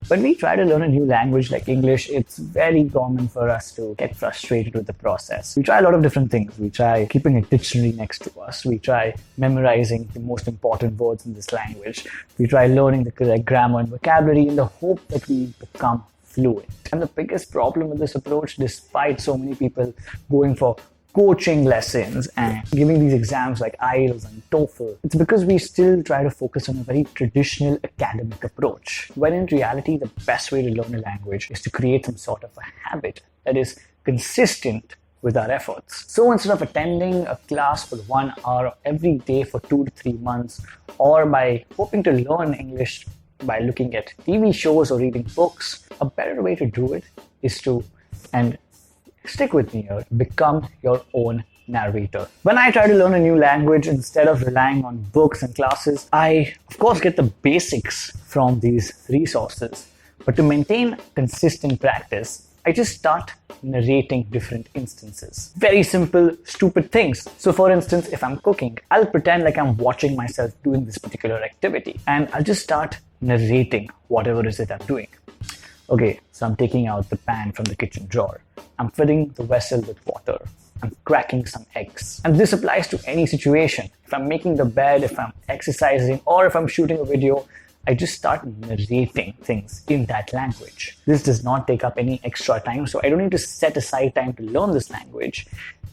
When we try to learn a new language like English, it's very common for us to get frustrated with the process. We try a lot of different things. We try keeping a dictionary next to us. We try memorizing the most important words in this language. We try learning the correct grammar and vocabulary in the hope that we become fluent. And the biggest problem with this approach, despite so many people going for coaching lessons and giving these exams like IELTS and TOEFL, it's because we still try to focus on a very traditional academic approach. When in reality, the best way to learn a language is to create some sort of a habit that is consistent with our efforts. So instead of attending a class for 1 hour every day for 2 to 3 months, or by hoping to learn English by looking at TV shows or reading books, a better way to do it is to, and stick with me here, become your own narrator. When I try to learn a new language, instead of relying on books and classes, I of course get the basics from these resources. But to maintain consistent practice, I just start narrating different instances. Very simple, stupid things. So for instance, if I'm cooking, I'll pretend like I'm watching myself doing this particular activity, and I'll just start narrating whatever it is that I'm doing. Okay, so I'm taking out the pan from the kitchen drawer. I'm filling the vessel with water. I'm cracking some eggs. And this applies to any situation. If I'm making the bed, if I'm exercising, or if I'm shooting a video, I just start narrating things in that language. This does not take up any extra time, so I don't need to set aside time to learn this language.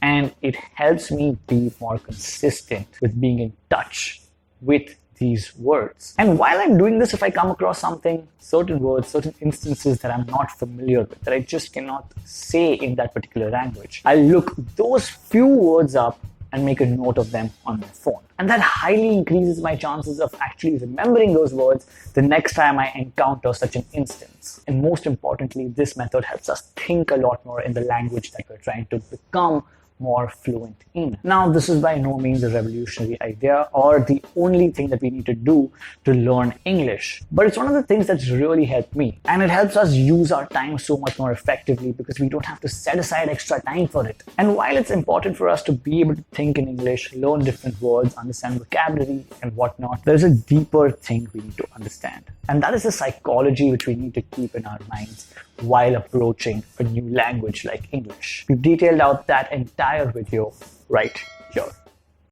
And it helps me be more consistent with being in touch with these words. And while I'm doing this, if I come across something, certain words, certain instances that I'm not familiar with, that I just cannot say in that particular language, I'll look those few words up and make a note of them on my phone. And that highly increases my chances of actually remembering those words the next time I encounter such an instance. And most importantly, this method helps us think a lot more in the language that we're trying to become more fluent in. Now, this is by no means a revolutionary idea or the only thing that we need to do to learn English, but it's one of the things that's really helped me, and it helps us use our time so much more effectively because we don't have to set aside extra time for it. And while it's important for us to be able to think in English, learn different words, understand vocabulary and whatnot, there's a deeper thing we need to understand, and that is the psychology which we need to keep in our minds while approaching a new language like English. We've detailed out that entire video right here.